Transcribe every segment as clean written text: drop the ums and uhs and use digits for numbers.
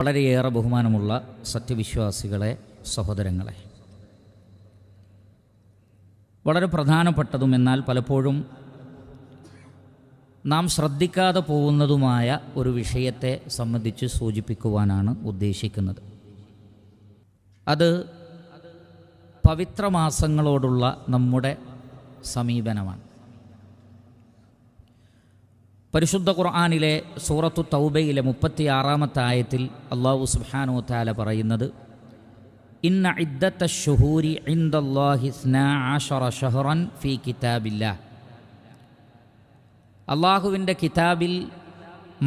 വളരെയേറെ ബഹുമാനമുള്ള സത്യവിശ്വാസികളെ, സഹോദരങ്ങളെ, വളരെ പ്രധാനപ്പെട്ടതും എന്നാൽ പലപ്പോഴും നാം ശ്രദ്ധിക്കാതെ പോകുന്നതുമായ ഒരു വിഷയത്തെ സംബന്ധിച്ച് സൂചിപ്പിക്കുവാനാണ് ഉദ്ദേശിക്കുന്നത്. അത് പവിത്രമാസങ്ങളോടുള്ള നമ്മുടെ സമീപനമാണ്. പരിശുദ്ധ ഖുർആനിലെ സൂറത്തു തൗബയിലെ 36-ാമത്തെ ആയത്തിൽ അല്ലാഹു സുബ്ഹാനഹു വ തആല പറയുന്നത്, ഇന്ന ഇദ്ദത്തശ് ശുഹൂരി ഇൻദല്ലാഹി 12 ശഹ്റൻ ഫീ കിതാബില്ലാഹ്. അള്ളാഹുവിൻ്റെ കിതാബിൽ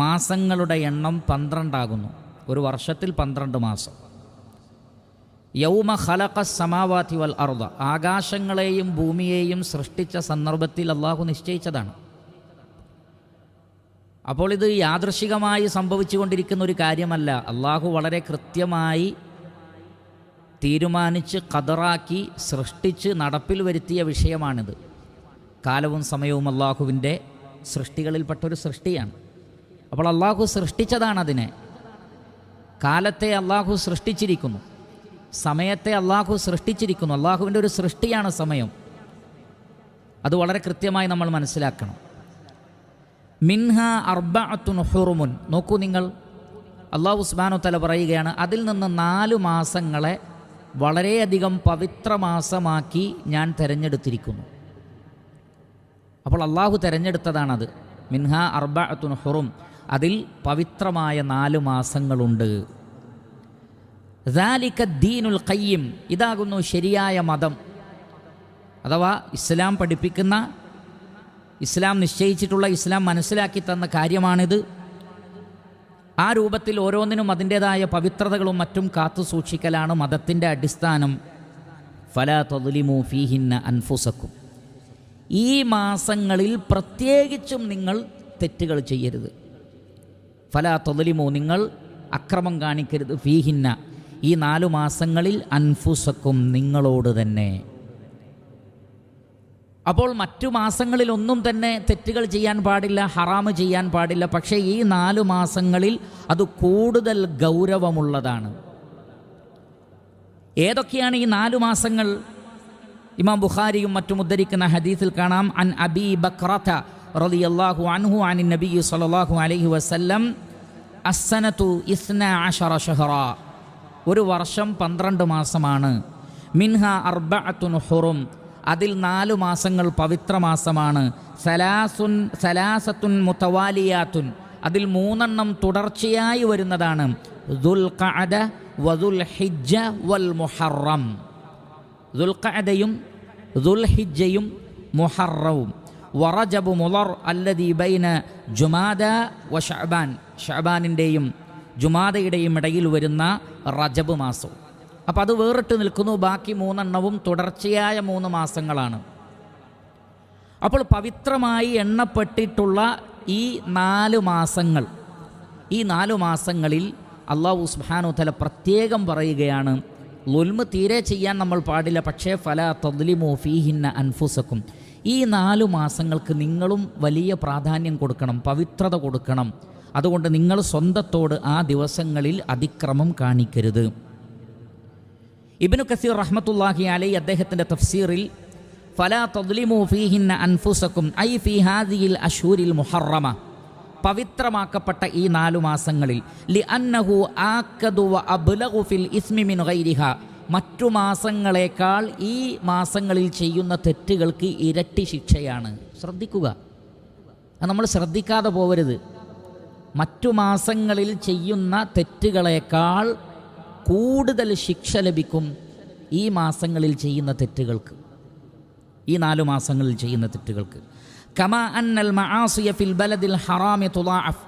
മാസങ്ങളുടെ എണ്ണം 12 ആകുന്നു. ഒരു വർഷത്തിൽ 12 മാസം. യൗമ ഖലഖസ് സമാവാതി വൽ അർദ, ആകാശങ്ങളെയും ഭൂമിയെയും സൃഷ്ടിച്ച സന്ദർഭത്തിൽ അള്ളാഹു നിശ്ചയിച്ചതാണ്. അപ്പോൾ ഇത് യാദൃശികമായി സംഭവിച്ചു കൊണ്ടിരിക്കുന്ന ഒരു കാര്യമല്ല. അള്ളാഹു വളരെ കൃത്യമായി തീരുമാനിച്ച് ഖദറാക്കി സൃഷ്ടിച്ച് നടപ്പിൽ വരുത്തിയ വിഷയമാണിത്. കാലവും സമയവും അള്ളാഹുവിൻ്റെ സൃഷ്ടികളിൽപ്പെട്ടൊരു സൃഷ്ടിയാണ്. അപ്പോൾ അള്ളാഹു സൃഷ്ടിച്ചതാണതിനെ. കാലത്തെ അള്ളാഹു സൃഷ്ടിച്ചിരിക്കുന്നു, സമയത്തെ അള്ളാഹു സൃഷ്ടിച്ചിരിക്കുന്നു. അള്ളാഹുവിൻ്റെ ഒരു സൃഷ്ടിയാണ് സമയം. അത് വളരെ കൃത്യമായി നമ്മൾ മനസ്സിലാക്കണം. മിൻഹ അർബഅത്തുൻ ഹുറുമുൻ, നോക്കൂ നിങ്ങൾ, അല്ലാഹു സുബ്ഹാനഹു വ തആല പറയുകയാണ്, അതിൽ നിന്ന് 4 മാസങ്ങളെ വളരെയധികം പവിത്രമാസമാക്കി ഞാൻ തിരഞ്ഞെടുത്തിരിക്കുന്നു. അപ്പോൾ അള്ളാഹു തിരഞ്ഞെടുത്തതാണത്. മിൻഹ അർബഅത്തുൻ ഹുറും, അതിൽ പവിത്രമായ 4 മാസങ്ങളുണ്ട്. ദാലിക ദീനുൽ ഖയ്യിം, ഇതാകുന്നു ശരിയായ മതം, അഥവാ ഇസ്ലാം പഠിപ്പിക്കുന്ന, ഇസ്ലാം നിശ്ചയിച്ചിട്ടുള്ള, ഇസ്ലാം മനസ്സിലാക്കി തന്ന കാര്യമാണിത്. ആ രൂപത്തിൽ ഓരോന്നിനും അതിൻ്റേതായ പവിത്രതകളും മറ്റും കാത്തു സൂക്ഷിക്കലാണ് മതത്തിൻ്റെ അടിസ്ഥാനം. ഫലാ തദ്ലിമൂ ഫീഹിന്ന അൻഫുസക്കും, ഈ മാസങ്ങളിൽ പ്രത്യേകിച്ചും നിങ്ങൾ തെറ്റുകൾ ചെയ്യരുത്. ഫലാ തദ്ലിമൂ, നിങ്ങൾ അക്രമം കാണിക്കരുത്. ഫീഹിന്ന, ഈ 4 മാസങ്ങളിൽ, അൻഫുസക്കും, നിങ്ങളോട് തന്നെ. അപ്പോൾ മറ്റു മാസങ്ങളിലൊന്നും തന്നെ തെറ്റുകൾ ചെയ്യാൻ പാടില്ല, ഹറാമ് ചെയ്യാൻ പാടില്ല. പക്ഷേ ഈ 4 മാസങ്ങളിൽ അത് കൂടുതൽ ഗൗരവമുള്ളതാണ്. ഏതൊക്കെയാണ് ഈ 4 മാസങ്ങൾ? ഇമാം ബുഖാരിയും മറ്റും ഉദ്ധരിക്കുന്ന ഹദീസിൽ കാണാം, അൻ അബീ ബക്റത റളിയല്ലാഹു അൻഹു അനിൻ നബി സ്വല്ലല്ലാഹു അലൈഹി വസല്ലം അസ്സനതു 12 ശഹ്റാ, ഒരു വർഷം 12 മാസമാണ്. മിൻഹ അർബഅത്തുൻ ഹുറും, അതിൽ 4 മാസങ്ങൾ പവിത്രമാസമാണ്. സലാസത്തുൻ മുതവാലിയാത്തുൻ, അതിൽ 3 തുടർച്ചയായി വരുന്നതാണ്. ദുൽഖഅദ വദുൽഹിജ്ജ വൽ മുഹറം, ദുൽഖഅദയും ദുൽഹിജ്ജയും മുഹറവും. വറജബു മുളർ അല്ലദീ ബൈന ജുമാദ വ ശഅബാൻ, ശഅബാനിൻ്റെയും ജുമാദയുടെയും ഇടയിൽ വരുന്ന റജബ് മാസവും. അപ്പോൾ അത് വേറിട്ട് നിൽക്കുന്നു. ബാക്കി 3 തുടർച്ചയായ 3 മാസങ്ങളാണ്. അപ്പോൾ പവിത്രമായി എണ്ണപ്പെട്ടിട്ടുള്ള ഈ 4 മാസങ്ങൾ, ഈ 4 മാസങ്ങളിൽ അല്ലാഹു സുബ്ഹാനഹു വ തആല പ്രത്യേകം പറയുകയാണ്, ളുൽമ് തീരെ ചെയ്യാൻ നമ്മൾ പാടില്ല. പക്ഷേ ഫലാ തദ്ലിമൂ ഫീഹിന്ന അൻഫുസക്കും, ഈ 4 മാസങ്ങൾക്ക് നിങ്ങളും വലിയ പ്രാധാന്യം കൊടുക്കണം, പവിത്രത കൊടുക്കണം. അതുകൊണ്ട് നിങ്ങൾ സ്വന്തത്തോട് ആ ദിവസങ്ങളിൽ അതിക്രമം കാണിക്കരുത്. ഇബ്നു കസീർ റഹ്മത്തുള്ളാഹി അലൈഹി അദ്ദേഹത്തിൻ്റെ തഫ്സീറിൽ ഫലാ തദ്ലിമൂ ഫീഹിന്ന അൻഫുസക്കും ഐ ഫീ ഹാദിഹിൽ അശ്ഹൂരിൽ മുഹറമ, പവിത്രമാക്കപ്പെട്ട ഈ 4 മാസങ്ങളിൽ, ലിഅന്നഹു ആക്കദു വ അബ്ലഗു ഫിൽ ഇസ്മി മിൻ ഗൈരിഹ, മറ്റു മാസങ്ങളെക്കാൾ ഈ മാസങ്ങളിൽ ചെയ്യുന്ന തെറ്റുകൾക്ക് ഇരട്ടി ശിക്ഷയാണ്. ശ്രദ്ധിക്കുക, അത് നമ്മൾ ശ്രദ്ധിക്കാതെ പോകരുത്. മറ്റു മാസങ്ങളിൽ ചെയ്യുന്ന തെറ്റുകളേക്കാൾ കൂടുതൽ ശിക്ഷ ലഭിക്കും ഈ മാസങ്ങളിൽ ചെയ്യുന്ന തെറ്റുകൾക്ക്, ഈ 4 മാസങ്ങളിൽ ചെയ്യുന്ന തെറ്റുകൾക്ക്. കമാ അന്നൽ മആസിയ ഫിൽ ബലദിൽ ഹറാമി തുളാഅഫ്,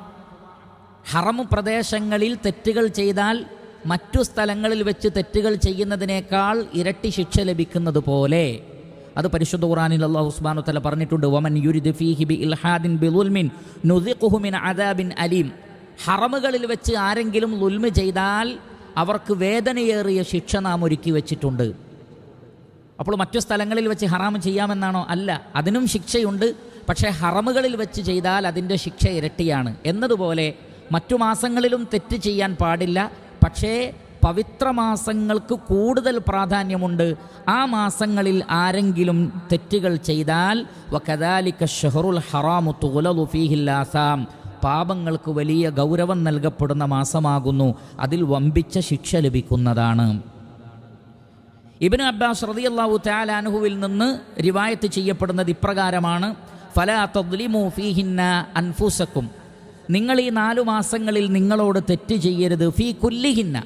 ഹറം പ്രദേശങ്ങളിൽ തെറ്റുകൾ ചെയ്താൽ മറ്റു സ്ഥലങ്ങളിൽ വെച്ച് തെറ്റുകൾ ചെയ്യുന്നതിനേക്കാൾ ഇരട്ടി ശിക്ഷ ലഭിക്കുന്നത് പോലെ, അത് പരിശുദ്ധ ഖുർആനിൽ അല്ലാഹു സുബ്ഹാനഹു വ തആല പറഞ്ഞിട്ടുണ്ട്, വമൻ യുരിദ് ഫീഹി ബിഇൽഹാദിൻ ബിളുൽമിൻ നുസിഖുഹു മിൻ അദാബിൻ അലീം, ഹറമുകളിൽ വെച്ച് ആരെങ്കിലും ളുൽമ് ചെയ്താൽ അവർക്ക് വേദനയേറിയ ശിക്ഷ നാം ഒരുക്കി വച്ചിട്ടുണ്ട്. അപ്പോൾ മറ്റു സ്ഥലങ്ങളിൽ വെച്ച് ഹറാം ചെയ്യാമെന്നാണോ? അല്ല, അതിനും ശിക്ഷയുണ്ട്. പക്ഷേ ഹറമുകളിൽ വെച്ച് ചെയ്താൽ അതിൻ്റെ ശിക്ഷ ഇരട്ടിയാണ് എന്നതുപോലെ മറ്റു മാസങ്ങളിലും തെറ്റ് ചെയ്യാൻ പാടില്ല. പക്ഷേ പവിത്രമാസങ്ങൾക്ക് കൂടുതൽ പ്രാധാന്യമുണ്ട്. ആ മാസങ്ങളിൽ ആരെങ്കിലും തെറ്റുകൾ ചെയ്താൽ വകദാലിക ശഹറുൽ ഹറാമു തുഗ്ലദു ഫീഹിൽ ആസാം, പാപങ്ങൾക്ക് വലിയ ഗൗരവം നൽകപ്പെടുന്ന മാസമാകുന്നു, അതിൽ വമ്പിച്ച ശിക്ഷ ലഭിക്കുന്നതാണ്. ഇബ്നു അബ്ബാസ് റളിയല്ലാഹു തആല അൻഹുവിൽ നിന്ന് റിവായത്ത് ചെയ്യപ്പെടുന്നത് ഇപ്രകാരമാണ്: ഫലാ തദ്ലിമു ഫീഹിന്ന അൻഫുസക്കും, നിങ്ങൾ ഈ 4 മാസങ്ങളിൽ നിങ്ങളോട് തെറ്റ് ചെയ്യരുത്. ഫീ കുല്ലിഹിന്ന,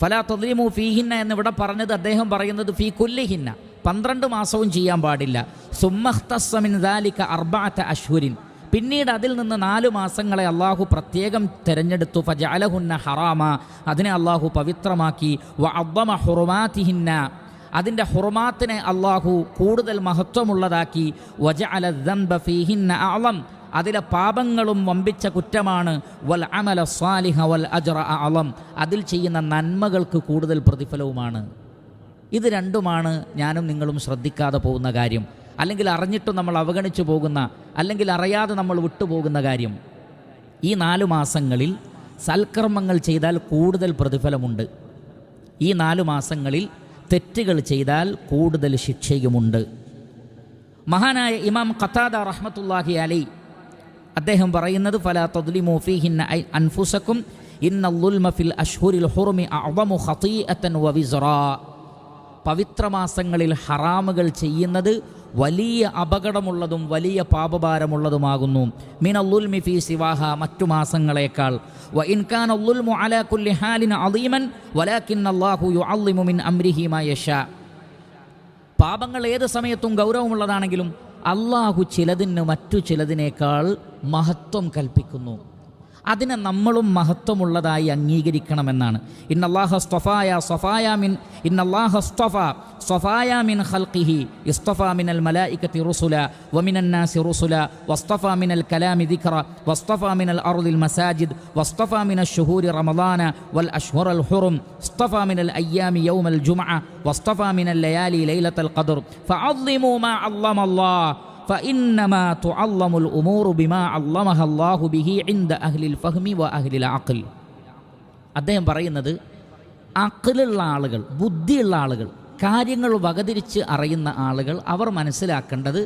ഫലാ തദ്ലിമു ഫീഹിന്ന എന്നിവിടെ പറഞ്ഞത് അദ്ദേഹം പറയുന്നത് ഫീ കുല്ലിഹിന്ന, 12 മാസവും ചെയ്യാൻ പാടില്ല. സുമ്മഖ്തസ്സ മിൻ ദാലിക 4 അശ്ഹുരിൻ, പിന്നീട് അതിൽ നിന്ന് 4 മാസങ്ങളെ അള്ളാഹു പ്രത്യേകം തിരഞ്ഞെടുത്തു. ഫജഅലഹുന്ന ഹറാമ, അതിനെ അള്ളാഹു പവിത്രമാക്കി. വഅദ്ദമ ഹുറുമാതിഹിന്ന, അതിൻ്റെ ഹുറുമാത്തിനെ അള്ളാഹു കൂടുതൽ മഹത്വമുള്ളതാക്കി. വജഅല ദൻബ ഫീഹിന്ന അഅളം, അതിലെ പാപങ്ങളും വമ്പിച്ച കുറ്റമാണ്. വൽ അമല സ്വാലിഹ വൽ അജ്റ അഅളം, അതിൽ ചെയ്യുന്ന നന്മകൾക്ക് കൂടുതൽ പ്രതിഫലവുമാണ്. ഇത് രണ്ടുമാണ് ഞാനും നിങ്ങളും ശ്രദ്ധിക്കാതെ പോകുന്ന കാര്യം, അല്ലെങ്കിൽ അറിഞ്ഞിട്ടും നമ്മൾ അവഗണിച്ചു പോകുന്ന, അല്ലെങ്കിൽ അറിയാതെ നമ്മൾ വിട്ടുപോകുന്ന കാര്യം. ഈ 4 മാസങ്ങളിൽ സൽക്കർമ്മങ്ങൾ ചെയ്താൽ കൂടുതൽ പ്രതിഫലമുണ്ട്. ഈ 4 മാസങ്ങളിൽ തെറ്റുകൾ ചെയ്താൽ കൂടുതൽ ശിക്ഷയുമുണ്ട്. മഹാനായ ഇമാം ഖതാദ റഹ്മത്തുള്ളാഹി അലൈഹി അദ്ദേഹം പറയുന്നത് ഫലാ തദ്ലിമു ഫീഹിന്ന അൻഫുസക്കും ഇന്നൽ ളുൽമ ഫിൽ അശ്ഹുരിൽ ഹുറുമി അഅ്ളമു ഖതീഅതൻ വവിസ്റാ, പവിത്രമാസങ്ങളിൽ ഹറാമുകൾ ചെയ്യുന്നത് വലിയ അപകടമുള്ളതും വലിയ പാപഭാരമുള്ളതുമാകുന്നു. മിനൽ ളുൽമി ഫീ സിവാഹ, മറ്റു മാസങ്ങളേക്കാൾ. വ ഇൻ കാന ളുൽമു അലാ കുല്ലി ഹാലിൻ അളീമൻ വലാകിന്നല്ലാഹു യുഅള്ളിമു മിൻ അംരിഹി മാ യശാ, പാപങ്ങൾ ഏത് സമയത്തും ഗൗരവമുള്ളതാണെങ്കിലും അള്ളാഹു ചിലതിന് മറ്റു ചിലതിനേക്കാൾ മഹത്വം കൽപ്പിക്കുന്നു. അതിനെ നമ്മളും മഹത്വമുള്ളതായി അംഗീകരിക്കണമെന്നാണ്. ഇന്നല്ലാഹ സ്തഫായ സഫായ മിൻ ഇന്നല്ലാഹ സ്തഫ സഫായ മിൻ ഖൽഖിഹി ഇസ്തഫ മിനൽ മലായികതി റുസുല വമിനൻ നാസി റുസുല വസ്തഫ മിനൽ കലാമി ദിക്റ വസ്തഫ മിനൽ അർദിൽ മസാജിദ് വസ്തഫ മിനൽ ശുഹൂരി റമളാന വൽ അശ്ഹുറൽ ഹുറും വസ്തഫ മിനൽ അയ്യാമി യൗമൽ ജുമുഅ വസ്തഫ മിനൽ ലയാലി ലൈലത്തുൽ ഖദ്ർ ഫഅദ്ദിമു മാ അല്ലമല്ലാഹ് فإنما تعلم الأمور بما علمها الله به عند أهل الفهم وأهل العقل. അദ്ദേഹം പറയുന്നത് അഖിലുള്ള ആളുകൾ, ബുദ്ധിയുള്ള ആളുകൾ, കാര്യങ്ങൾ വകതിരിച്ച് അറിയുന്ന ആളുകൾ, അവർ മനസ്സിലാക്കേണ്ടത്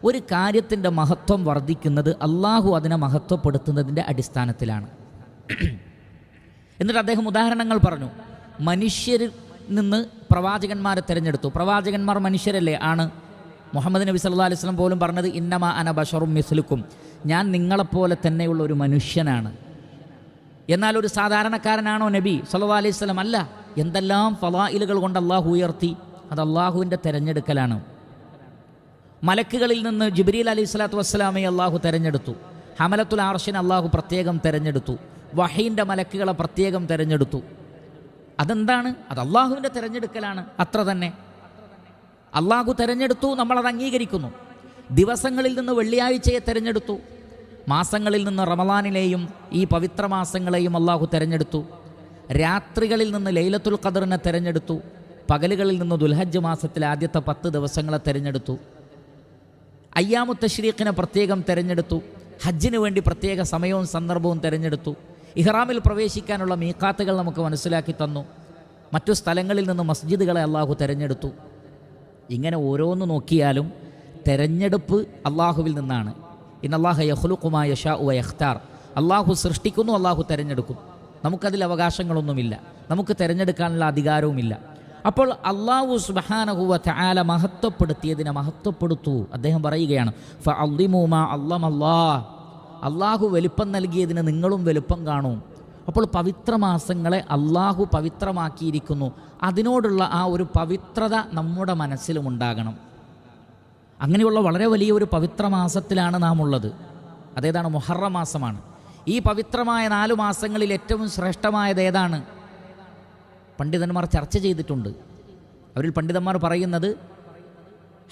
ഒരു കാര്യത്തിൻ്റെ മഹത്വം വർദ്ധിക്കുന്നത് അള്ളാഹു അതിനെ മഹത്വപ്പെടുത്തുന്നതിൻ്റെ അടിസ്ഥാനത്തിലാണ്. എന്നിട്ട് അദ്ദേഹം ഉദാഹരണങ്ങൾ പറഞ്ഞു. മനുഷ്യരിൽ നിന്ന് പ്രവാചകന്മാരെ തിരഞ്ഞെടുത്തു. പ്രവാചകന്മാർ മനുഷ്യരല്ലേ? ആണ്. മുഹമ്മദ് നബി സല്ലല്ലാഹു അലൈഹി വസല്ലം പോലും പറഞ്ഞത് ഇന്നമാ അന ബശറും മിസ്ലുക്കും, ഞാൻ നിങ്ങളെപ്പോലെ തന്നെയുള്ള ഒരു മനുഷ്യനാണ്. എന്നാൽ ഒരു സാധാരണക്കാരനാണോ നബി സല്ലല്ലാഹു അലൈഹി വസല്ലം? അല്ല. എന്തെല്ലാം ഫളായിലുകൾ കൊണ്ട് അള്ളാഹു ഉയർത്തി, അത് അള്ളാഹുവിൻ്റെ തിരഞ്ഞെടുക്കലാണ്. മലക്കുകളിൽ നിന്ന് ജിബ്രീൽ അലൈഹി സ്വലാത്തു വസ്സലാമയെ അള്ളാഹു തിരഞ്ഞെടുത്തു. ഹമലത്തുൽ അർശിനെ അള്ളാഹു പ്രത്യേകം തിരഞ്ഞെടുത്തു. വഹീൻ്റെ മലക്കുകളെ പ്രത്യേകം തിരഞ്ഞെടുത്തു. അതെന്താണ്? അത് അള്ളാഹുവിൻ്റെ തിരഞ്ഞെടുക്കലാണ്. അത്ര തന്നെ. അള്ളാഹു തിരഞ്ഞെടുത്തു, നമ്മളത് അംഗീകരിക്കുന്നു. ദിവസങ്ങളിൽ നിന്ന് വെള്ളിയാഴ്ചയെ തിരഞ്ഞെടുത്തു. മാസങ്ങളിൽ നിന്ന് റമളാനിലെയും ഈ പവിത്ര മാസങ്ങളെയും അള്ളാഹു തിരഞ്ഞെടുത്തു. രാത്രികളിൽ നിന്ന് ലൈലത്തുൽ ഖദറിനെ തിരഞ്ഞെടുത്തു. പകലുകളിൽ നിന്ന് ദുൽഹജ്ജ് മാസത്തിലെ ആദ്യത്തെ 10 ദിവസങ്ങളെ തിരഞ്ഞെടുത്തു. അയ്യാമു തശ്രീഖിനെ പ്രത്യേകം തിരഞ്ഞെടുത്തു. ഹജ്ജിന് വേണ്ടി പ്രത്യേക സമയവും സന്ദർഭവും തിരഞ്ഞെടുത്തു. ഇഹ്റാമിൽ പ്രവേശിക്കാനുള്ള മീഖാത്തുകൾ നമുക്ക് മനസ്സിലാക്കി തന്നു. മറ്റു സ്ഥലങ്ങളിൽ നിന്ന് മസ്ജിദുകളെ അള്ളാഹു തിരഞ്ഞെടുത്തു. ഇങ്ങനെ ഓരോന്ന് നോക്കിയാലും തെരഞ്ഞെടുപ്പ് അള്ളാഹുവിൽ നിന്നാണ്. ഇന്നല്ലാഹ യഖ്ലുഖു മാ യശാഉ വയഖ്താർ, അള്ളാഹു സൃഷ്ടിക്കുന്നു, അള്ളാഹു തിരഞ്ഞെടുക്കും. നമുക്കതിൽ അവകാശങ്ങളൊന്നുമില്ല, നമുക്ക് തിരഞ്ഞെടുക്കാനുള്ള അധികാരവുമില്ല. അപ്പോൾ അള്ളാഹു സുബ്ഹാനഹു വ തആല മഹത്വപ്പെടുത്തിയതിനെ മഹത്വപ്പെടുത്തു. അദ്ദേഹം പറയുകയാണ് ഫഅദ്ദിമു മാ അല്ലമല്ലാഹ്, അള്ളാഹു വലിപ്പം നൽകിയതിന് നിങ്ങളും വലിപ്പം കാണൂ. അപ്പോൾ പവിത്രമാസങ്ങളെ അള്ളാഹു പവിത്രമാക്കിയിരിക്കുന്നു. അതിനോടുള്ള ആ ഒരു പവിത്രത നമ്മുടെ മനസ്സിലും ഉണ്ടാകണം. അങ്ങനെയുള്ള വളരെ വലിയ ഒരു പവിത്രമാസത്തിലാണ് നാം ഉള്ളത്. അതേതാണ്? മുഹറം മാസമാണ്. ഈ പവിത്രമായ 4 മാസങ്ങളിൽ ഏറ്റവും ശ്രേഷ്ഠമായത് ഏതാണ്? പണ്ഡിതന്മാർ ചർച്ച ചെയ്തിട്ടുണ്ട്. അവരിൽ പണ്ഡിതന്മാർ പറയുന്നത്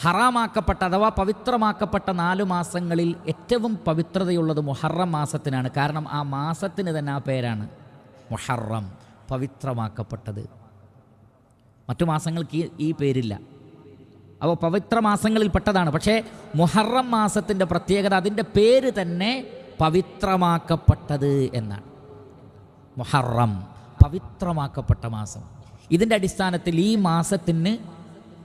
ഹറാമാക്കപ്പെട്ട അഥവാ പവിത്രമാക്കപ്പെട്ട 4 മാസങ്ങളിൽ ഏറ്റവും പവിത്രതയുള്ളത് മുഹറം മാസത്തിനാണ്. കാരണം ആ മാസത്തിന് തന്നെ ആ പേരാണ് മുഹറം, പവിത്രമാക്കപ്പെട്ടത്. മറ്റു മാസങ്ങൾക്ക് ഈ പേരില്ല. അപ്പോൾ പവിത്ര മാസങ്ങളിൽ പെട്ടതാണ്. പക്ഷേ മുഹറം മാസത്തിൻ്റെ പ്രത്യേകത, അതിൻ്റെ പേര് തന്നെ പവിത്രമാക്കപ്പെട്ടത് എന്നാണ്. മുഹറം പവിത്രമാക്കപ്പെട്ട മാസം. ഇതിൻ്റെ അടിസ്ഥാനത്തിൽ ഈ മാസത്തിന്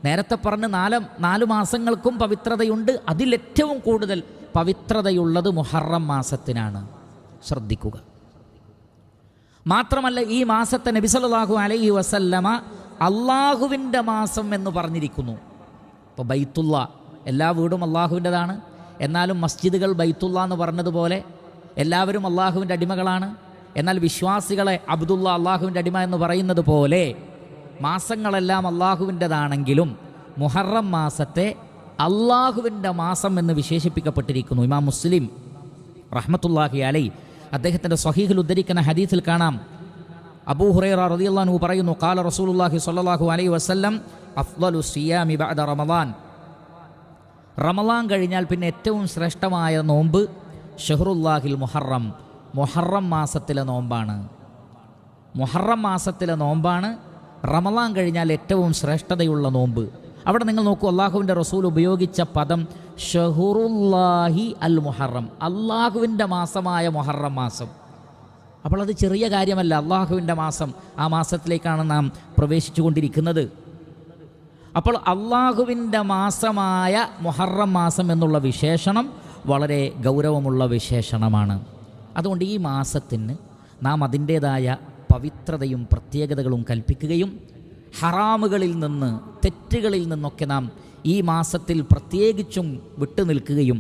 നേരത്തെ പറഞ്ഞ് 4 മാസങ്ങൾക്കും പവിത്രതയുണ്ട്. അതിലേറ്റവും കൂടുതൽ പവിത്രതയുള്ളത് മുഹറം മാസത്തിനാണ്. ശ്രദ്ധിക്കുക. മാത്രമല്ല ഈ മാസത്തെ നബി സല്ലല്ലാഹു അലൈഹി വസല്ലമ അള്ളാഹുവിൻ്റെ മാസം എന്ന് പറഞ്ഞിരിക്കുന്നു. ഇപ്പോൾ ബൈത്തുള്ള, എല്ലാ വീടും അള്ളാഹുവിൻ്റെതാണ്. എന്നാലും മസ്ജിദുകൾ ബൈത്തുള്ള എന്ന് പറഞ്ഞതുപോലെ എല്ലാവരും അള്ളാഹുവിൻ്റെ അടിമകളാണ്. എന്നാൽ വിശ്വാസികളെ അബ്ദുള്ള, അള്ളാഹുവിൻ്റെ അടിമ എന്ന് പറയുന്നത് പോലെ മാസങ്ങളെല്ലാം അള്ളാഹുവിൻ്റെതാണെങ്കിലും മുഹറം മാസത്തെ അള്ളാഹുവിൻ്റെ മാസം എന്ന് വിശേഷിപ്പിക്കപ്പെട്ടിരിക്കുന്നു. ഇമാം മുസ്ലിം റഹ്മത്തുള്ളാഹി അലൈഹി അദ്ദേഹത്തിൻ്റെ സ്വഹീഹിൽ ഉദ്ധരിക്കുന്ന ഹദീസിൽ കാണാം, അബൂ ഹുറൈറ റളിയല്ലാഹു അൻഹു പറയുന്നു, ഖാല റസൂലുള്ളാഹി സ്വല്ലല്ലാഹു അലൈഹി വസല്ലം അഫ്ളലു സിയാമി ബഅദ റമളാൻ. റമളാൻ കഴിഞ്ഞാൽ പിന്നെ ഏറ്റവും ശ്രേഷ്ഠമായ നോമ്പ് ഷഹ്റുല്ലാഹിൽ മുഹറം, മുഹറം മാസത്തിലെ നോമ്പാണ്. മുഹറം മാസത്തിലെ നോമ്പാണ് റമളാൻ കഴിഞ്ഞാൽ ഏറ്റവും ശ്രേഷ്ഠതയുള്ള നോമ്പ്. അവിടെ നിങ്ങൾ നോക്കൂ, അള്ളാഹുവിൻ്റെ റസൂൽ ഉപയോഗിച്ച പദം ഷഹ്റുല്ലാഹി അൽ മുഹറം, അള്ളാഹുവിൻ്റെ മാസമായ മുഹറം മാസം. അപ്പോൾ അത് ചെറിയ കാര്യമല്ല. അള്ളാഹുവിൻ്റെ മാസം, ആ മാസത്തിലേക്കാണ് നാം പ്രവേശിച്ചു കൊണ്ടിരിക്കുന്നത്. അപ്പോൾ അള്ളാഹുവിൻ്റെ മാസമായ മുഹറം മാസം എന്നുള്ള വിശേഷണം വളരെ ഗൗരവമുള്ള വിശേഷണമാണ്. അതുകൊണ്ട് ഈ മാസത്തിന് നാം അതിൻ്റേതായ പവിത്രതയും പ്രത്യേകതകളും കൽപ്പിക്കുകയും ഹറാമുകളിൽ നിന്ന്, തെറ്റുകളിൽ നിന്നൊക്കെ നാം ഈ മാസത്തിൽ പ്രത്യേകിച്ചും വിട്ടുനിൽക്കുകയും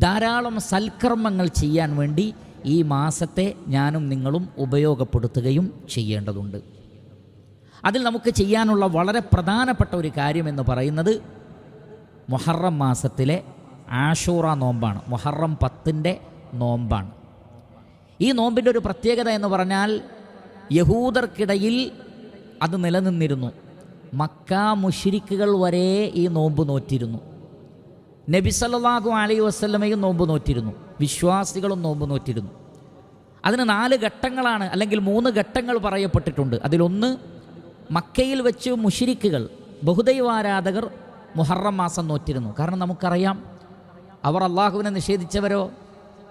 ധാരാളം സൽക്കർമ്മങ്ങൾ ചെയ്യാൻ വേണ്ടി ഈ മാസത്തെ ഞാനും നിങ്ങളും ഉപയോഗപ്പെടുത്തുകയും ചെയ്യേണ്ടതുണ്ട്. അതിൽ നമുക്ക് ചെയ്യാനുള്ള വളരെ പ്രധാനപ്പെട്ട ഒരു കാര്യമെന്ന് പറയുന്നത് മുഹറം മാസത്തിലെ ആഷൂറ നോമ്പാണ്. മുഹറം 10-ൻ്റെ നോമ്പാണ്. ഈ നോമ്പിൻ്റെ ഒരു പ്രത്യേകത എന്ന് പറഞ്ഞാൽ യഹൂദർക്കിടയിൽ അത് നിലനിന്നിരുന്നു. മക്ക മുശ്രിക്കുകൾ വരെ ഈ നോമ്പ് നോറ്റിരുന്നു. നബി സല്ലല്ലാഹു അലൈഹി വസല്ലമയും നോമ്പ് നോറ്റിരുന്നു, വിശ്വാസികളും നോമ്പ് നോറ്റിരുന്നു. അതിന് 4 ഘട്ടങ്ങളാണ്, അല്ലെങ്കിൽ 3 ഘട്ടങ്ങൾ പറയപ്പെട്ടിട്ടുണ്ട്. അതിലൊന്ന്, മക്കയിൽ വെച്ച് മുശ്രിക്കുകൾ, ബഹുദൈവാരാധകർ മുഹറം മാസം നോറ്റിരുന്നു. കാരണം നമുക്കറിയാം, അവർ അള്ളാഹുവിനെ നിഷേധിച്ചവരോ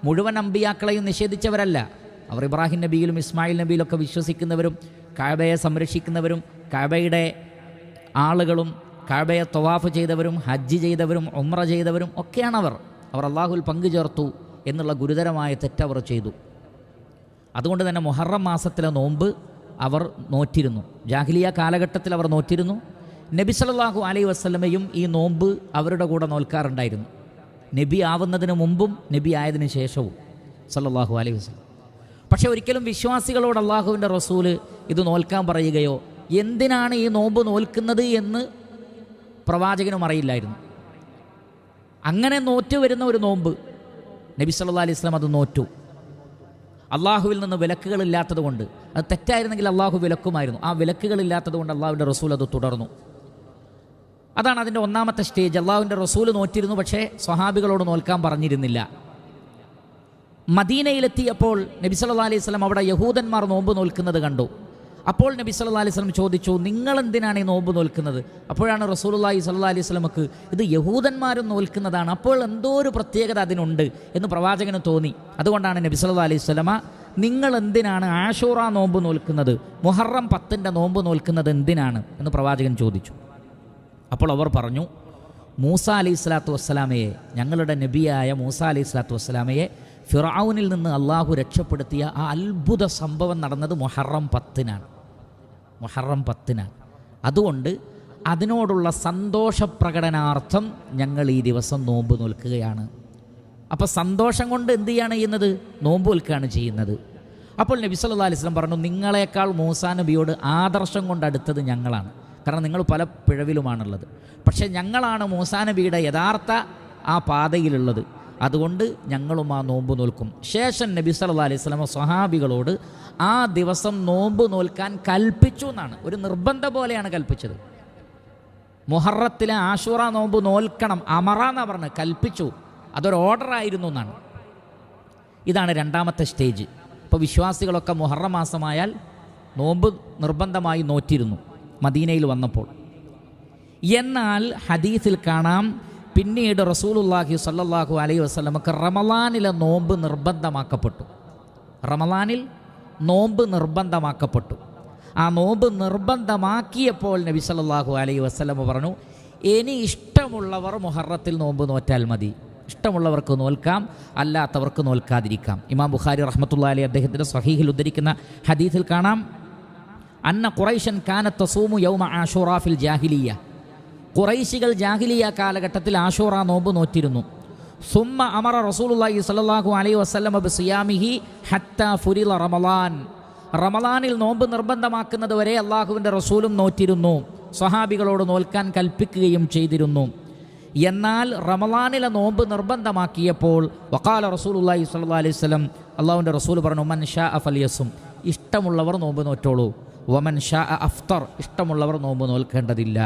മുഴുവൻ അമ്പിയാക്കളെയും നിഷേധിച്ചവരല്ല. അവർ ഇബ്രാഹിം നബിയിലും ഇസ്മായിൽ നബിയിലൊക്കെ വിശ്വസിക്കുന്നവരും കഅബയെ സംരക്ഷിക്കുന്നവരും കഅബയുടെ ആളുകളും കഅബയെ തവാഫ് ചെയ്തവരും ഹജ്ജ് ചെയ്തവരും ഉംറ ചെയ്തവരും ഒക്കെയാണവർ. അവർ അള്ളാഹുവിൽ പങ്കുചേർത്തു എന്നുള്ള ഗുരുതരമായ തെറ്റവർ ചെയ്തു. അതുകൊണ്ട് തന്നെ മുഹറം മാസത്തിലെ നോമ്പ് അവർ നോറ്റിരുന്നു. ജാഹിലിയ കാലഘട്ടത്തിൽ അവർ നോറ്റിരുന്നു. നബി സല്ലല്ലാഹു അലൈഹി വസല്ലമയും ഈ നോമ്പ് അവരുടെ കൂടെ നോൽക്കാറുണ്ടായിരുന്നു. നബി ആവുന്നതിന് മുമ്പും നബി ആയതിനു ശേഷവും സല്ലല്ലാഹു അലൈഹി വസല്ലം. പക്ഷേ ഒരിക്കലും വിശ്വാസികളോട് അള്ളാഹുവിൻ്റെ റസൂല് ഇത് നോൽക്കാൻ പറയുകയോ എന്തിനാണ് ഈ നോമ്പ് നോൽക്കുന്നത് എന്ന് പ്രവാചകനും അറിയില്ലായിരുന്നു. അങ്ങനെ നോറ്റു വരുന്ന ഒരു നോമ്പ് നബി സല്ലല്ലാഹു അലൈഹി വസല്ലം അത് നോറ്റു. അള്ളാഹുവിൽ നിന്ന് വിലക്കുകളില്ലാത്തത് കൊണ്ട്, അത് തെറ്റായിരുന്നെങ്കിൽ അള്ളാഹു വിലക്കുമായിരുന്നു. ആ വിലക്കുകളില്ലാത്തത് കൊണ്ട് അള്ളാഹുവിൻ്റെ റസൂൽ അത് തുടർന്നു. അതാണ് അതിൻ്റെ ഒന്നാമത്തെ സ്റ്റേജ്. അള്ളാഹുവിൻ്റെ റസൂൽ നോറ്റിരുന്നു, പക്ഷേ സ്വഹാബികളോട് നോൽക്കാൻ പറഞ്ഞിരുന്നില്ല. മദീനയിലെത്തിയപ്പോൾ നബി സല്ലല്ലാഹു അലൈഹി വസല്ലം അവിടെ യഹൂദന്മാർ നോമ്പ് നോൽക്കുന്നത് കണ്ടു. അപ്പോൾ നബി സല്ലല്ലാഹു അലൈഹി വസല്ലം ചോദിച്ചു, നിങ്ങൾ എന്തിനാണ് ഈ നോമ്പ് നോൽക്കുന്നത്? അപ്പോഴാണ് റസൂലുള്ളാഹി സ്വല്ലല്ലാഹു അലൈഹി വസല്ലമക്ക് ഇത് യഹൂദന്മാരും നോൽക്കുന്നതാണ്, അപ്പോൾ എന്തോ ഒരു പ്രത്യേകത അതിനുണ്ട് എന്ന് പ്രവാചകന് തോന്നി. അതുകൊണ്ടാണ് നബി സല്ലല്ലാഹു അലൈഹി വസല്ലമ, നിങ്ങൾ എന്തിനാണ് ആഷൂറ നോമ്പ് നോൽക്കുന്നത്, മുഹറം 10-ൻ്റെ നോമ്പ് നോൽക്കുന്നത് എന്തിനാണ് എന്ന് പ്രവാചകൻ ചോദിച്ചു. അപ്പോൾ അവർ പറഞ്ഞു, മൂസ അലൈഹി സ്വലാത്തു വസ്സലാമയെ, ഞങ്ങളുടെ നബിയായ മൂസ അലൈഹി സ്വലാത്തു വസ്സലാമയെ ഫിർഔനിൽ നിന്ന് അള്ളാഹു രക്ഷപ്പെടുത്തിയ ആ അത്ഭുത സംഭവം നടന്നത് മുഹറം 10-നാണ്. മുഹറം 10-നാണ്. അതുകൊണ്ട് അതിനോടുള്ള സന്തോഷപ്രകടനാർത്ഥം ഞങ്ങൾ ഈ ദിവസം നോമ്പ് നോൽക്കുകയാണ്. അപ്പോൾ സന്തോഷം കൊണ്ട് എന്ത് ചെയ്യാണ് ചെയ്യുന്നത്? നോമ്പ് നോൽക്കുകയാണ് ചെയ്യുന്നത്. അപ്പോൾ നബി സല്ലല്ലാഹു അലൈഹി വസല്ലം പറഞ്ഞു, നിങ്ങളെക്കാൾ മൂസാ നബിയോട് ആദർശം കൊണ്ട് അടുത്തത് ഞങ്ങളാണ്. കാരണം നിങ്ങൾ പല പിഴവിലുമാണുള്ളത്. പക്ഷേ ഞങ്ങളാണ് മൂസാ നബിയുടെ യഥാർത്ഥ ആ പാതയിലുള്ളത്. അതുകൊണ്ട് ഞങ്ങളും ആ നോമ്പ് നോൽക്കും. ശേഷം നബി സല്ലല്ലാഹു അലൈഹി വസല്ലം സ്വഹാബികളോട് ആ ദിവസം നോമ്പ് നോൽക്കാൻ കൽപ്പിച്ചു എന്നാണ്. ഒരു നിർബന്ധം പോലെയാണ് കൽപ്പിച്ചത്. മുഹറത്തിലെ ആഷൂറ നോമ്പ് നോൽക്കണം, അമറ എന്നാണ് പറഞ്ഞത്, കൽപ്പിച്ചു. അതൊരു ഓർഡറായിരുന്നു എന്നാണ്. ഇതാണ് രണ്ടാമത്തെ സ്റ്റേജ്. ഇപ്പോൾ വിശ്വാസികളൊക്കെ മുഹറം മാസമായാൽ നോമ്പ് നിർബന്ധമായി നോറ്റിരുന്നു മദീനയിൽ വന്നപ്പോൾ. എന്നാൽ ഹദീസിൽ കാണാം, പിന്നീട് റസൂലുള്ളാഹി സ്വല്ലല്ലാഹു അലൈഹി വസല്ലമക്ക് റമളാനിലെ നോമ്പ് നിർബന്ധമാക്കപ്പെട്ടു. റമളാനിൽ നോമ്പ് നിർബന്ധമാക്കപ്പെട്ടു. ആ നോമ്പ് നിർബന്ധമാക്കിയപ്പോൾ നബി സല്ലല്ലാഹു അലൈഹി വസല്ലമ പറഞ്ഞു, ഇനി ഇഷ്ടമുള്ളവർ മുഹറത്തിൽ നോമ്പ് നോറ്റാൽ മതി. ഇഷ്ടമുള്ളവർക്ക് നോൽക്കാം, അല്ലാത്തവർക്ക് നോൽക്കാതിരിക്കാം. ഇമാം ബുഖാരി റഹ്മത്തുള്ളാഹി അലൈഹി അദ്ദേഹത്തിൻ്റെ സ്വഹീഹിൽ ഉദ്ധരിക്കുന്ന ഹദീസിൽ കാണാം, അന്ന ഖുറൈശൻ കാനത്ത് തസൂമു യൗമ ആശൂറ ഫിൽ ജാഹിലിയ്യ. ഖുറൈശികൾ ജാഹിലിയ കാലഘട്ടത്തിൽ ആശൂറ നോമ്പ് നോറ്റിരുന്നു. സുമ്മ അമറ റസൂലുള്ളാഹി സ്വല്ലല്ലാഹു അലൈഹി വസല്ലമ ബിസിയാമിഹി ഹത്താ ഫുരിള റമളാൻ. റമളാനിൽ നോമ്പ് നിർബന്ധമാക്കുന്നത് വരെ അള്ളാഹുവിൻ്റെ റസൂലും നോറ്റിരുന്നു, സ്വഹാബികളോട് നോൽക്കാൻ കൽപ്പിക്കുകയും ചെയ്തിരുന്നു. എന്നാൽ റമളാനിലെ നോമ്പ് നിർബന്ധമാക്കിയപ്പോൾ വഖാല റസൂലുള്ളാഹി സ്വല്ലല്ലാഹു അലൈഹി വസല്ലം, അള്ളാഹുവിൻ്റെ റസൂൽ പറഞ്ഞു, മൻ ഷാഅ ഫലിയസും, ഇഷ്ടമുള്ളവർ നോമ്പ് നോറ്റോളൂ, വമൻ ഷാഅ അഫ്തർ, ഇഷ്ടമുള്ളവർ നോമ്പ് നോൽക്കേണ്ടതില്ല.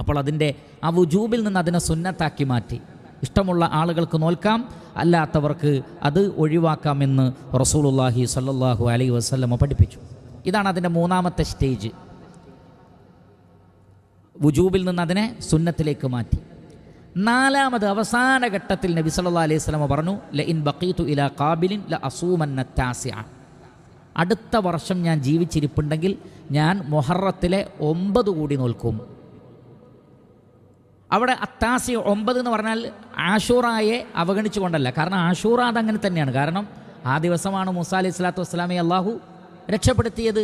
അപ്പോൾ അതിൻ്റെ ആ വുജൂബിൽ നിന്ന് അതിനെ സുന്നത്താക്കി മാറ്റി. ഇഷ്ടമുള്ള ആളുകൾക്ക് നോൽക്കാം, അല്ലാത്തവർക്ക് അത് ഒഴിവാക്കാമെന്ന് റസൂലുള്ളാഹി സ്വല്ലല്ലാഹു അലൈഹി വസല്ലം പഠിപ്പിച്ചു. ഇതാണ് അതിൻ്റെ മൂന്നാമത്തെ സ്റ്റേജ്. വുജൂബിൽ നിന്ന് അതിനെ സുന്നത്തിലേക്ക് മാറ്റി. നാലാമത് അവസാന ഘട്ടത്തിൽ നബി സല്ലല്ലാഹു അലൈഹി വസല്ലം പറഞ്ഞു, ലഇൻ ബഖീതു ഇലാ ഖാബിലിൻ ലഅസൂമന്ന താസിഅ. അടുത്ത വർഷം ഞാൻ ജീവിച്ചിരിപ്പുണ്ടെങ്കിൽ ഞാൻ മുഹറത്തിലെ 9 കൂടി നോൽക്കും. അവിടെ അത്താസി 9 എന്ന് പറഞ്ഞാൽ ആഷൂറായെ അവഗണിച്ചുകൊണ്ടല്ല. കാരണം ആഷൂറ അതങ്ങനെ തന്നെയാണ്. കാരണം ആ ദിവസമാണ് മൂസ അലൈഹി സ്വലാത്തു വസ്സലാമെ അള്ളാഹു രക്ഷപ്പെടുത്തിയത്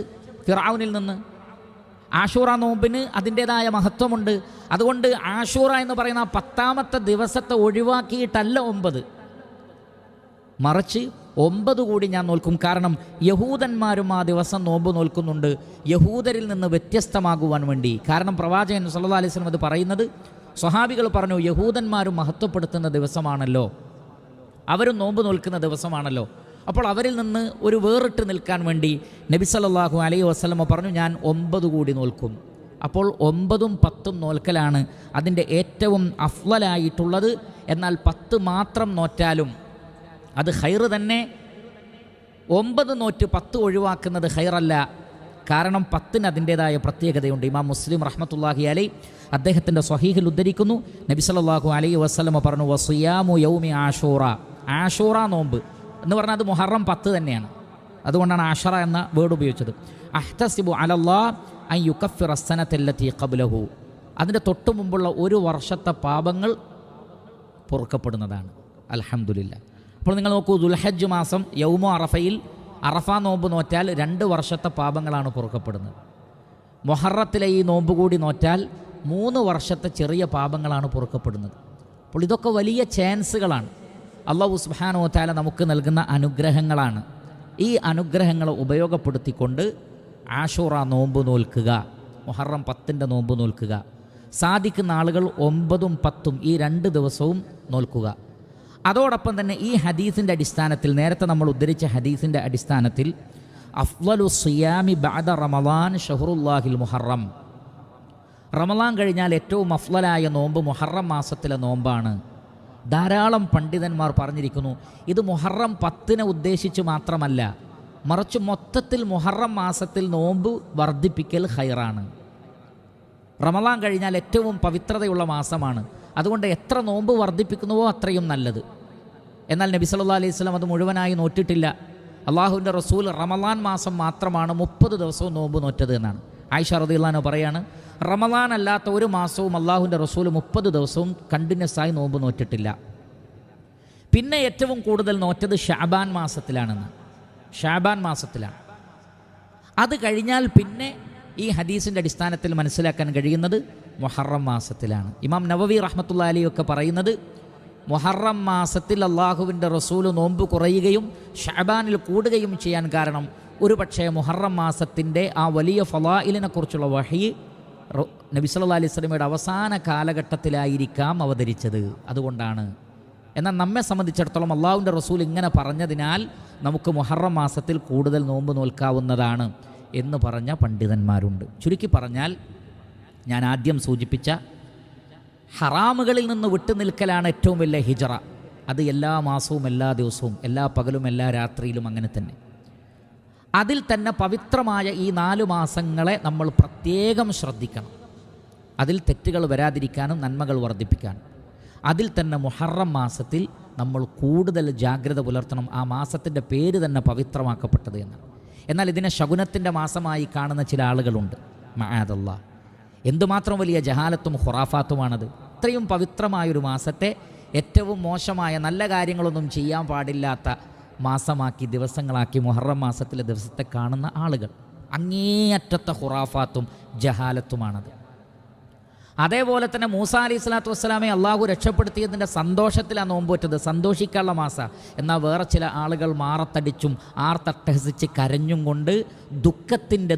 ഫിർഔനിൽ നിന്ന്. ആഷൂറ നോമ്പിന് അതിൻ്റേതായ മഹത്വമുണ്ട്. അതുകൊണ്ട് ആഷൂറ എന്ന് പറയുന്ന 10ാമത്തെ ദിവസത്തെ ഒഴിവാക്കിയിട്ടല്ല 9, മറിച്ച് 9 കൂടി ഞാൻ നോൽക്കും. കാരണം യഹൂദന്മാരും ആ ദിവസം നോമ്പ് നോൽക്കുന്നുണ്ട്, യഹൂദരിൽ നിന്ന് വ്യത്യസ്തമാകുവാൻ വേണ്ടി. കാരണം പ്രവാചകൻ സല്ലല്ലാഹു അലൈഹി വസല്ലം അത് പറയുന്നത്, സ്വഹാബികൾ പറഞ്ഞു, യഹൂദന്മാരും മഹത്വപ്പെടുത്തുന്ന ദിവസമാണല്ലോ, അവരും നോമ്പ് നോൽക്കുന്ന ദിവസമാണല്ലോ. അപ്പോൾ അവരിൽ നിന്ന് ഒരു വേറിട്ട് നിൽക്കാൻ വേണ്ടി നബി സല്ലല്ലാഹു അലൈഹി വസല്ലം പറഞ്ഞു, ഞാൻ 9 കൂടി നോൽക്കും. അപ്പോൾ 9ഉം 10ഉം നോൽക്കലാണ് അതിൻ്റെ ഏറ്റവും അഫ്ളലായിട്ടുള്ളത്. എന്നാൽ 10 മാത്രം നോറ്റാലും അത് ഖൈർ തന്നെ. 9 നോറ്റ് 10 ഒഴിവാക്കുന്നത് ഖൈറല്ല. കാരണം 10ന് അതിൻ്റേതായ പ്രത്യേകതയുണ്ട്. ഇമാം മുസ്ലിം റഹ്മത്തുള്ളാഹി അലൈഹി അദ്ദേഹത്തിൻ്റെ സ്വഹീഹിൽ ഉദ്ധരിക്കുന്നു, നബി സല്ലല്ലാഹു അലൈഹി വസല്ലം പറഞ്ഞു, വസിയാമു യൗമി ആഷൂറ. ആഷൂറ നോമ്പ് എന്ന് പറഞ്ഞാൽ അത് മുഹറം 10 തന്നെയാണ്. അതുകൊണ്ടാണ് ആഷറ എന്ന വേർഡ് ഉപയോഗിച്ചത്. അഹ്തസിബു അലല്ലാഹ് അൻ യുകഫിറ അസ്സനത്തല്ലതി ഖബ്ലഹു. അതിൻ്റെ തൊട്ട് മുമ്പുള്ള ഒരു വർഷത്തെ പാപങ്ങൾ പൊറുക്കപ്പെടുന്നതാണ്. അൽഹംദുലില്ലാഹ്. അപ്പോൾ നിങ്ങൾ നോക്കൂ, ദുൽഹജ്ജ് മാസം യൗമു അറഫയിൽ അറഫ നോമ്പ് നോറ്റാൽ 2 വർഷത്തെ പാപങ്ങളാണ് പൊറുക്കപ്പെടുന്നത്. മുഹറത്തിലെ ഈ നോമ്പ് കൂടി നോറ്റാൽ 3 വർഷത്തെ ചെറിയ പാപങ്ങളാണ് പൊറുക്കപ്പെടുന്നത്. അപ്പോൾ ഇതൊക്കെ വലിയ ചാൻസുകളാണ്, അല്ലാഹു സുബ്ഹാനഹു വ തആല നമുക്ക് നൽകുന്ന അനുഗ്രഹങ്ങളാണ്. ഈ അനുഗ്രഹങ്ങൾ ഉപയോഗപ്പെടുത്തിക്കൊണ്ട് ആഷൂറ നോമ്പ് നോൽക്കുക, മുഹറം 10ൻ്റെ നോമ്പ് നോൽക്കുക. സാധിക്കുന്ന ആളുകൾ 9ഉം 10ഉം ഈ 2 ദിവസവും നോൽക്കുക. അതോടൊപ്പം തന്നെ ഈ ഹദീസിൻ്റെ അടിസ്ഥാനത്തിൽ, നേരത്തെ നമ്മൾ ഉദ്ധരിച്ച ഹദീസിൻ്റെ അടിസ്ഥാനത്തിൽ, അഫ്ളലു സിയാമി ബഅദ റമളാൻ ഷഹ്റുല്ലാഹിൽ മുഹറം. റമളാൻ കഴിഞ്ഞാൽ ഏറ്റവും അഫ്ളലായ നോമ്പ് മുഹറം മാസത്തിലെ നോമ്പാണ്. ധാരാളം പണ്ഡിതന്മാർ പറഞ്ഞിരിക്കുന്നു, ഇത് മുഹറം 10നെ ഉദ്ദേശിച്ച് മാത്രമല്ല, മറിച്ച് മൊത്തത്തിൽ മുഹറം മാസത്തിൽ നോമ്പ് വർദ്ധിപ്പിക്കൽ ഖൈറാണ്. റമളാൻ കഴിഞ്ഞാൽ ഏറ്റവും പവിത്രതയുള്ള മാസമാണ്. അതുകൊണ്ട് എത്ര നോമ്പ് വർദ്ധിപ്പിക്കുന്നുവോ അത്രയും നല്ലത്. എന്നാൽ നബി സല്ലല്ലാഹു അലൈഹി വസല്ലം അത് മുഴുവനായി നോറ്റിട്ടില്ല. അള്ളാഹുവിൻ്റെ റസൂൽ റമളാൻ മാസം മാത്രമാണ് 30 ദിവസവും നോമ്പ് നോറ്റത് എന്നാണ്. ആയിഷ റളിയല്ലാഹു അൻഹ പറയാണ്, റമളാൻ അല്ലാത്ത ഒരു മാസവും അള്ളാഹുവിൻ്റെ റസൂൽ 30 ദിവസവും കണ്ടിന്യൂസ് ആയി നോമ്പ് നോറ്റിട്ടില്ല. പിന്നെ ഏറ്റവും കൂടുതൽ നോറ്റത് ഷഅബാൻ മാസത്തിലാണെന്ന്. ഷഅബാൻ മാസത്തിലാണ്. അത് കഴിഞ്ഞാൽ പിന്നെ ഈ ഹദീസിൻ്റെ അടിസ്ഥാനത്തിൽ മനസ്സിലാക്കാൻ കഴിയുന്നത് മുഹറം മാസത്തിലാണ്. ഇമാം നവവി റഹ്മത്തുള്ളാഹി അലൈഹി ഒക്കെ പറയുന്നത്, മുഹറം മാസത്തിൽ അള്ളാഹുവിൻ്റെ റസൂൽ നോമ്പ് കുറയുകയും ഷഅബാനിൽ കൂടുകയും ചെയ്യാൻ കാരണം ഒരു പക്ഷേ മുഹറം മാസത്തിൻ്റെ ആ വലിയ ഫളായിലിനെ കുറിച്ചുള്ള വഹി നബി സല്ലല്ലാഹു അലൈഹി വസല്ലമയുടെ അവസാന കാലഘട്ടത്തിലായിരിക്കാം അവതരിച്ചത്. അതുകൊണ്ടാണ്. എന്നാൽ നമ്മെ സംബന്ധിച്ചിടത്തോളം അള്ളാഹുവിൻ്റെ റസൂൽ ഇങ്ങനെ പറഞ്ഞതിനാൽ നമുക്ക് മുഹറം മാസത്തിൽ കൂടുതൽ നോമ്പ് നോൽക്കാവുന്നതാണ് എന്ന് പറഞ്ഞ പണ്ഡിതന്മാരുണ്ട്. ചുരുക്കി പറഞ്ഞാൽ, ഞാൻ ആദ്യം സൂചിപ്പിച്ച ഹറാമുകളിൽ നിന്ന് വിട്ടുനിൽക്കലാണ് ഏറ്റവും വലിയ ഹിജറ. അത് എല്ലാ മാസവും, എല്ലാ ദിവസവും, എല്ലാ പകലും, എല്ലാ രാത്രിയിലും അങ്ങനെ തന്നെ. അതിൽ തന്നെ പവിത്രമായ ഈ 4 മാസങ്ങളെ നമ്മൾ പ്രത്യേകം ശ്രദ്ധിക്കണം. അതിൽ തെറ്റുകൾ വരാതിരിക്കാനും നന്മകൾ വർദ്ധിപ്പിക്കാനും. അതിൽ തന്നെ മുഹറം മാസത്തിൽ നമ്മൾ കൂടുതൽ ജാഗ്രത പുലർത്തണം. ആ മാസത്തിൻ്റെ പേര് തന്നെ പവിത്രമാക്കപ്പെട്ടത് എന്നാണ്. എന്നാൽ ഇതിനെ ശകുനത്തിൻ്റെ മാസമായി കാണുന്ന ചില ആളുകളുണ്ട്. മഅദല്ലാ, എന്തുമാത്രം വലിയ ജഹാലത്തും ഖുറാഫാത്തുമാണത്. ഇത്രയും പവിത്രമായൊരു മാസത്തെ ഏറ്റവും മോശമായ നല്ല കാര്യങ്ങളൊന്നും ചെയ്യാൻ പാടില്ലാത്ത മാസമാക്കി, ദിവസങ്ങളാക്കി മുഹറം മാസത്തിലെ ദിവസത്തെ കാണുന്ന ആളുകൾ അങ്ങേയറ്റത്തെ ഖുറാഫാത്തും ജഹാലത്തുമാണത്. അതേപോലെ തന്നെ മൂസ അലൈഹി സ്വലാത്തു വസ്സലാമെ അള്ളാഹു രക്ഷപ്പെടുത്തിയതിൻ്റെ സന്തോഷത്തിലാണ് നോമ്പുറ്റത്, സന്തോഷിക്കാനുള്ള മാസം. എന്നാൽ വേറെ ചില ആളുകൾ മാറത്തടിച്ചും ആർത്തട്ടഹസിച്ച് കരഞ്ഞും കൊണ്ട്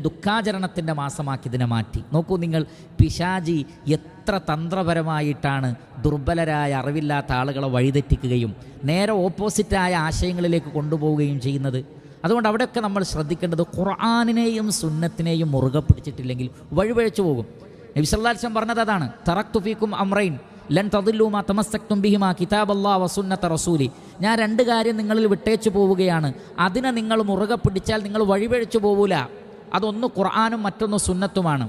ദുഃഖാചരണത്തിൻ്റെ മാസമാക്കി ഇതിനെ മാറ്റി. നോക്കൂ നിങ്ങൾ, പിശാചി എത്ര തന്ത്രപരമായിട്ടാണ് ദുർബലരായ അറിവില്ലാത്ത ആളുകളെ വഴിതെറ്റിക്കുകയും നേരെ ഓപ്പോസിറ്റായ ആശയങ്ങളിലേക്ക് കൊണ്ടുപോവുകയും ചെയ്യുന്നത്. അതുകൊണ്ട് അവിടെയൊക്കെ നമ്മൾ ശ്രദ്ധിക്കേണ്ടത് ഖുർആനിനെയും സുന്നത്തിനെയും മുറുകെ പിടിച്ചിട്ടില്ലെങ്കിൽ വഴിപഴച്ചു പോകും. നബി സല്ലല്ലാഹു അലൈഹി വസല്ലം പറഞ്ഞത് അതാണ്, തറക്തു ഫീക്കും അംറൈൻ ലൻ തദില്ലു മാ തമസ്സക്തും ബിഹിമാ കിതാബല്ലാഹി വസുന്നത റസൂലി. ഞാൻ രണ്ട് കാര്യം നിങ്ങളിൽ വിട്ടേച്ചു പോവുകയാണ്, അതിനെ നിങ്ങൾ മുറുകെ പിടിച്ചാൽ നിങ്ങൾ വഴിപഴച്ചു പോകൂല. അതൊന്ന് ഖുർആനും മറ്റൊന്ന് സുന്നത്തുമാണ്.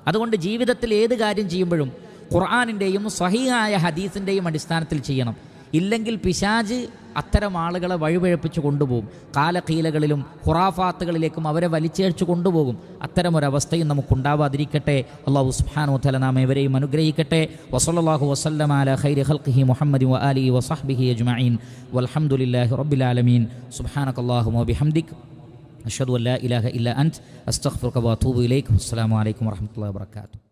അതുകൊണ്ട് ജീവിതത്തിൽ ഏത് കാര്യം ചെയ്യുമ്പോഴും ഖുർആനിൻ്റെയും സ്വഹീഹായ ഹദീസിൻ്റെയും അടിസ്ഥാനത്തിൽ ചെയ്യണം. ഇല്ലെങ്കിൽ പിശാച് അത്തരം ആളുകളെ വഴിപഴപ്പിച്ച് കൊണ്ടുപോകും. കാലകീലകളിലും ഖുറാഫാത്തുകളിലേക്കും അവരെ വലിച്ചേഴ്ച്ചു കൊണ്ടുപോകും. അത്തരമൊരവസ്ഥയും നമുക്കുണ്ടാവാതിരിക്കട്ടെ. അല്ലാഹു സുബ്ഹാനഹു വ തആല നാം ഏവരെയും അനുഗ്രഹിക്കട്ടെ. വസല്ലല്ലാഹു വസല്ലമ അലാ ഖൈരി ഖൽഖിഹി മുഹമ്മദി വ ആലിഹി വസഹ്ബിഹി അജ്മഈൻ വൽഹംദുലില്ലാഹി റബ്ബിൽ ആലമീൻ. സുബ്ഹാനകല്ലാഹുമ്മ വബിഹംദിക അഷ്ഹദു അൻ ലാ ഇലാഹ ഇല്ലാ അൻത അസ്തഗ്ഫിറുക വ അതൂബു ഇലൈക. അസ്സലാമു അലൈക്കും വറഹ്മത്തുള്ളാഹി വബറകാതുഹു.